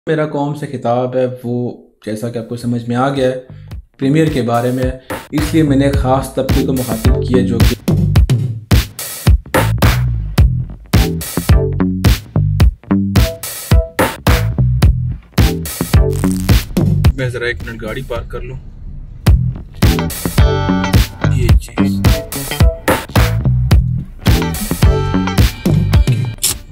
मेरा कौम से खिताब है वो जैसा कि आपको समझ में आ गया है प्रीमियर के बारे में, इसलिए मैंने ख़ास तबके को मुखातिब किया जो कि मैं ज़रा एक मिनट गाड़ी पार्क कर लूँ। ये चीज़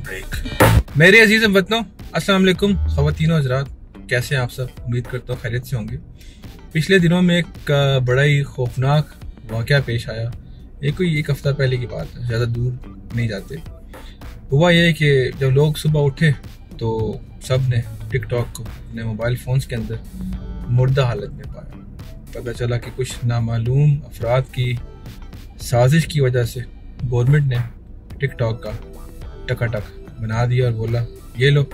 ब्रेक। मेरे अजीज़ वतनों, अस्सलाम वालेकुम ख़वातीन और हज़रात, कैसे हैं आप सब? उम्मीद करता हूँ खैरियत से होंगे। पिछले दिनों में एक बड़ा ही खौफनाक वाक़या पेश आया। कोई एक हफ़्ता पहले की बात है, ज़्यादा दूर नहीं जाते। हुआ यह कि जब लोग सुबह उठे तो सब ने टिकटॉक को अपने मोबाइल फ़ोन्स के अंदर मुर्दा हालत में पाया। पता चला कि कुछ नामालूम अफराद की साजिश की वजह से गवर्नमेंट ने टिकटॉक का टकाटक बना दिया और बोला, ये लो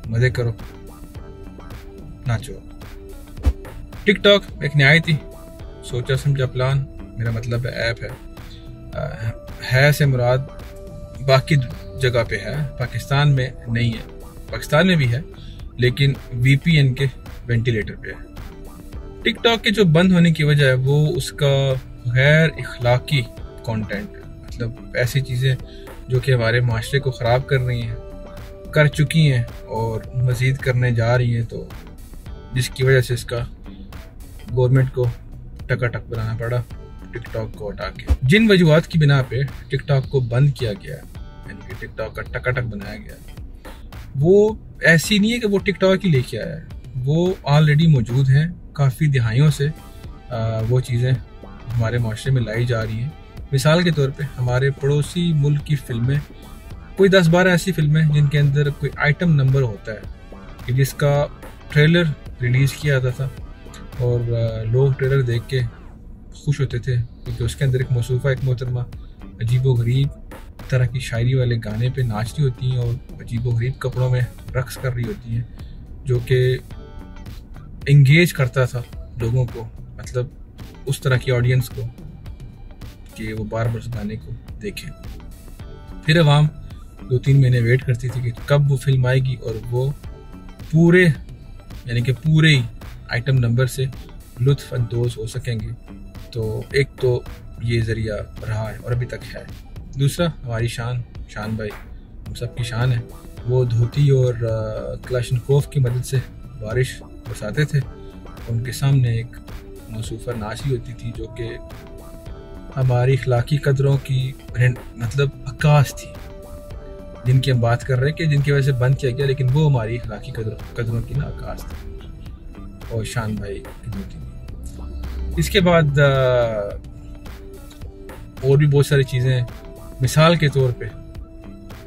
मज़े करो, नाचो। टिकटॉक एक नहायत ही सोचा समझा प्लान, मेरा मतलब है ऐप है से मुराद बाकी जगह पे है, पाकिस्तान में नहीं है। पाकिस्तान में भी है लेकिन VPN के वेंटिलेटर पे है। टिकटॉक के जो बंद होने की वजह है वो उसका गैर इखलाकी कंटेंट, मतलब ऐसी चीज़ें जो कि हमारे माशरे को ख़राब कर रही हैं, कर चुकी हैं और मज़ीद करने जा रही हैं, तो जिसकी वजह से इसका गवर्नमेंट को टकाटक बनाना पड़ा टिकटॉक को हटा के। जिन वजूहात की बिना पे टिकटॉक को बंद किया गया, यानी कि टिकटॉक का टकाटक बनाया गया, वो ऐसी नहीं है कि वो टिकटॉक ही लेके आया है, वो ऑलरेडी मौजूद हैं। काफ़ी दिहाइयों से वो चीज़ें हमारे माशरे में लाई जा रही हैं। मिसाल के तौर पे हमारे पड़ोसी मुल्क की फिल्में, कोई 10-12 ऐसी फिल्में जिनके अंदर कोई आइटम नंबर होता है कि जिसका ट्रेलर रिलीज़ किया जाता था और लोग ट्रेलर देख के खुश होते थे क्योंकि उसके अंदर एक मौसूफ़ा, एक मोहतरमा अजीबोगरीब तरह की शायरी वाले गाने पे नाच रही होती हैं और अजीबोगरीब कपड़ों में रक्स कर रही होती हैं, जो कि इंगेज करता था लोगों को, मतलब उस तरह की ऑडियंस को कि वो बार बार उस गाने को देखें। फिर अवाम 2-3 महीने वेट करती थी कि कब वो फिल्म आएगी और वो पूरे, यानी कि पूरे ही आइटम नंबर से लुत्फ़ अंदोज़ हो सकेंगे। तो एक तो ये ज़रिया रहा है और अभी तक है। दूसरा हमारी शान भाई, हम सब की शान है, वो धोती और क्लाशनकोफ की मदद से बारिश बरसाते थे। उनके सामने एक मौसूफ़ा नाची होती थी जो कि हमारी अखलाकी कदरों की मतलब अक्कास थी, जिनकी हम बात कर रहे हैं कि जिनकी वजह से बंद किया गया, लेकिन वो हमारी अखलाकी कदरों की ना अक्कास थी और शान भाई की धोती। इसके बाद और भी बहुत सारी चीज़ें, मिसाल के तौर पे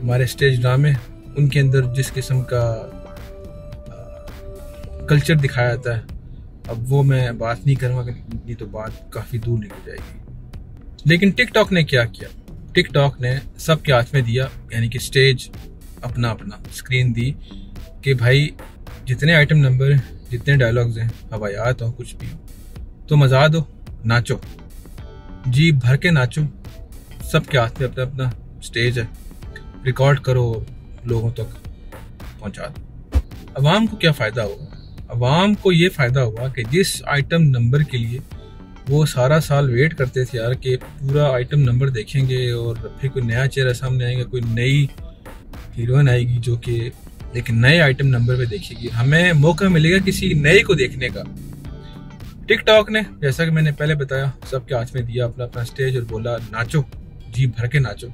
हमारे स्टेज ड्रामे, उनके अंदर जिस किस्म का कल्चर दिखाया जाता है, अब वो मैं बात नहीं करूँगा, ये तो बात काफ़ी दूर निकल जाएगी। लेकिन टिकटॉक ने क्या किया? टिकटॉक ने सबके हाथ में दिया, यानी कि स्टेज अपना अपना स्क्रीन दी कि भाई जितने आइटम नंबर हैं, जितने डायलॉग्स हैं, हवायात हो, कुछ भी हो, तो मजा दो, नाचो, जी भर के नाचो। सबके हाथ में अपना अपना स्टेज है, रिकॉर्ड करो, लोगों तक पहुंचा दो। अवाम को क्या फ़ायदा हुआ? अवाम को ये फ़ायदा हुआ कि जिस आइटम नंबर के लिए वो सारा साल वेट करते थे यार कि पूरा आइटम नंबर देखेंगे और फिर कोई नया चेहरा सामने आएगा, कोई नई हीरोइन आएगी जो कि एक नए आइटम नंबर पे देखेगी, हमें मौका मिलेगा किसी नए को देखने का। टिकटॉक ने, जैसा कि मैंने पहले बताया, सबके हाथ में दिया अपना अपना स्टेज और बोला नाचो, जी भर के नाचो।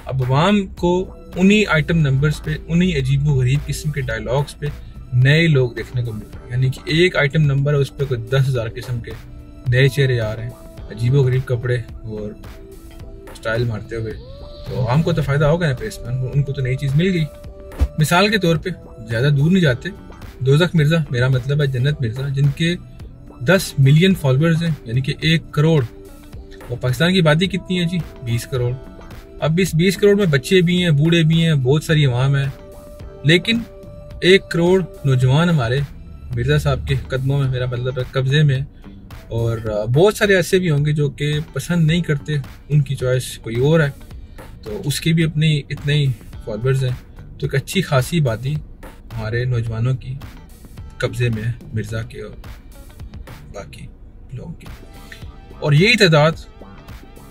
अब अवाम को उन्हीं आइटम नंबर्स पे, उन्हीं अजीबोगरीब किस्म के डायलॉग्स पे नए लोग देखने को मिल रहे हैं, यानी कि एक आइटम नंबर है उस पर कोई 10,000 किस्म के नए चेहरे आ रहे हैं, अजीबोगरीब कपड़े और स्टाइल मारते हुए। तो आम को तो फ़ायदा होगा ना पे इसमें, उनको तो नई चीज़ मिल गई। मिसाल के तौर पे ज़्यादा दूर नहीं जाते, दोज़ख मिर्ज़ा, मेरा मतलब है जन्नत मिर्ज़ा, जिनके 10 मिलियन फॉलोअर्स हैं, यानी कि 1 करोड़। और पाकिस्तान की आबादी कितनी है जी? 20 करोड़। अब इस 20 करोड़ में बच्चे भी हैं, बूढ़े भी हैं, बहुत सारी अवाम है, लेकिन 1 करोड़ नौजवान हमारे मिर्ज़ा साहब के कदमों में, मेरा मतलब है कब्ज़े में। और बहुत सारे ऐसे भी होंगे जो कि पसंद नहीं करते, उनकी चॉइस कोई और है, तो उसके भी अपनी इतने ही फॉलोअर्स हैं। तो एक अच्छी खासी आबादी हमारे नौजवानों की कब्जे में है, मिर्ज़ा के और बाकी लोगों की। और यही तादाद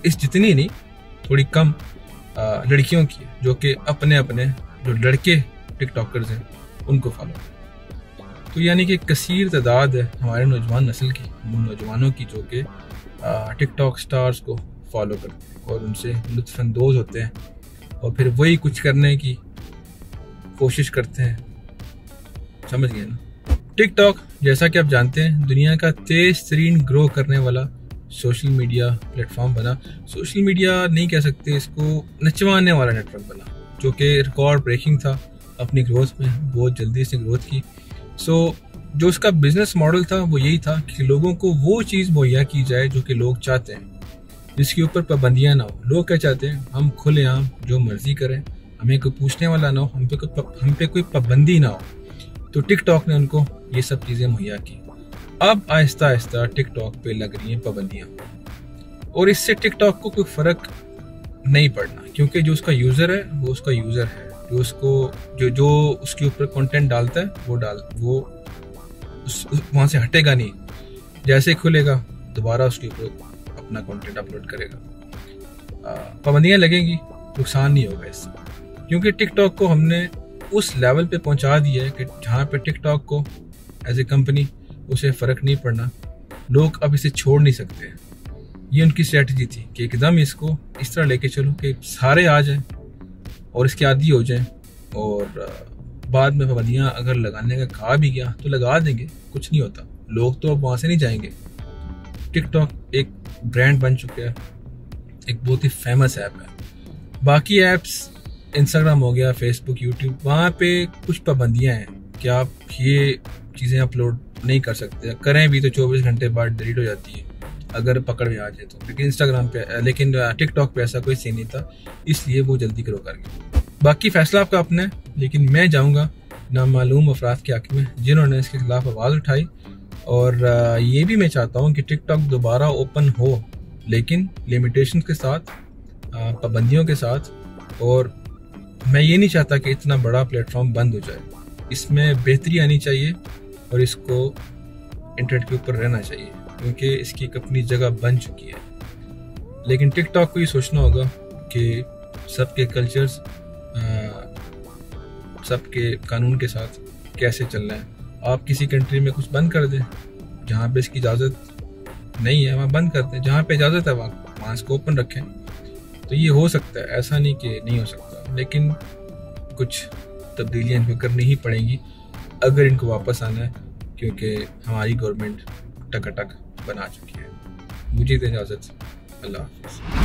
इस जितनी नहीं, थोड़ी कम लड़कियों की है जो कि अपने अपने जो लड़के टिकटॉकर्स हैं उनको फॉलो करते। तो यानी कि कसीर तादाद है हमारे नौजवान नस्ल की, नौजवानों की, जो कि टिकटॉक स्टार्स को फॉलो करते हैं और उनसे लुत्फ़अंदोज़ होते हैं और फिर वही कुछ करने की कोशिश करते हैं। समझ गए ना? टिकटॉक जैसा कि आप जानते हैं दुनिया का तेज़ तरीन ग्रो करने वाला सोशल मीडिया प्लेटफॉर्म बना। सोशल मीडिया नहीं कह सकते इसको, नचवाने वाला नेटवर्क बना जो कि रिकॉर्ड ब्रेकिंग था अपनी ग्रोथ में, बहुत जल्दी से ग्रोथ की। जो उसका बिजनेस मॉडल था वो यही था कि लोगों को वो चीज़ मुहैया की जाए जो कि लोग चाहते हैं, जिसके ऊपर पाबंदियां ना हो। लोग क्या चाहते हैं? हम खुलेआम जो मर्जी करें, हमें कोई पूछने वाला ना हो, हम पे कोई पाबंदी ना हो। तो टिकटॉक ने उनको ये सब चीज़ें मुहैया की। अब आहिस्ता आहिस्ता टिकटॉक पे लग रही हैं पाबंदियां और इससे टिकटॉक को कोई फ़र्क नहीं पड़ना, क्योंकि जो उसका यूज़र है वो उसका यूज़र है, जो उसको जो उसके ऊपर कंटेंट डालता है वो वहाँ से हटेगा नहीं। जैसे खुलेगा दोबारा उसके ऊपर अपना कंटेंट अपलोड करेगा। पाबंदियाँ लगेंगी, नुकसान नहीं होगा इससे, क्योंकि टिकटॉक को हमने उस लेवल पे पहुंचा दिया है कि जहाँ पे टिकटॉक को एज ए कंपनी उसे फ़र्क नहीं पड़ना, लोग अब इसे छोड़ नहीं सकते। ये उनकी स्ट्रेटजी थी कि एकदम इसको इस तरह लेके चलो कि सारे आ जाएं और इसके आदी हो जाएं, और बाद में पाबंदियाँ अगर लगाने का कहा भी गया तो लगा देंगे, कुछ नहीं होता। लोग तो अब वहाँ से नहीं जाएंगे। टिकटॉक एक ब्रांड बन चुका है, एक बहुत ही फेमस ऐप है। बाकी ऐप्स इंस्टाग्राम हो गया, फेसबुक, यूट्यूब, वहाँ पे कुछ पाबंदियाँ हैं कि आप ये चीज़ें अपलोड नहीं कर सकते, करें भी तो 24 घंटे बाद डिलीट हो जाती है अगर पकड़ में आ जाए तो। लेकिन टिकटॉक पे ऐसा कोई सीन नहीं था, इसलिए वो जल्दी ग्रो कर गया। बाकी फैसला आपका अपना है, लेकिन मैं जाऊँगा नामालूम अफराद के हक़ में जिन्होंने इसके खिलाफ आवाज़ उठाई। और ये भी मैं चाहता हूँ कि टिकटॉक दोबारा ओपन हो, लेकिन लिमिटेशन के साथ, पाबंदियों के साथ। और मैं ये नहीं चाहता कि इतना बड़ा प्लेटफॉर्म बंद हो जाए, इसमें बेहतरी आनी चाहिए और इसको इंटरनेट के ऊपर रहना चाहिए, क्योंकि इसकी एक अपनी जगह बन चुकी है। लेकिन टिकटॉक को ये सोचना होगा कि सबके कल्चर्स, सबके कानून के साथ कैसे चलना है। आप किसी कंट्री में कुछ बंद कर दें जहाँ पे इसकी इजाज़त नहीं है, वहाँ बंद कर दें। जहाँ पे इजाज़त है वहाँ इसको ओपन रखें। तो ये हो सकता है, ऐसा नहीं कि नहीं हो सकता, लेकिन कुछ तब्दीलियाँ इनको करनी ही पड़ेंगी अगर इनको वापस आना है, क्योंकि हमारी गवर्नमेंट टकाटक बना चुकी है। मुझे इजाज़त, अल्लाह हाफ़िज़।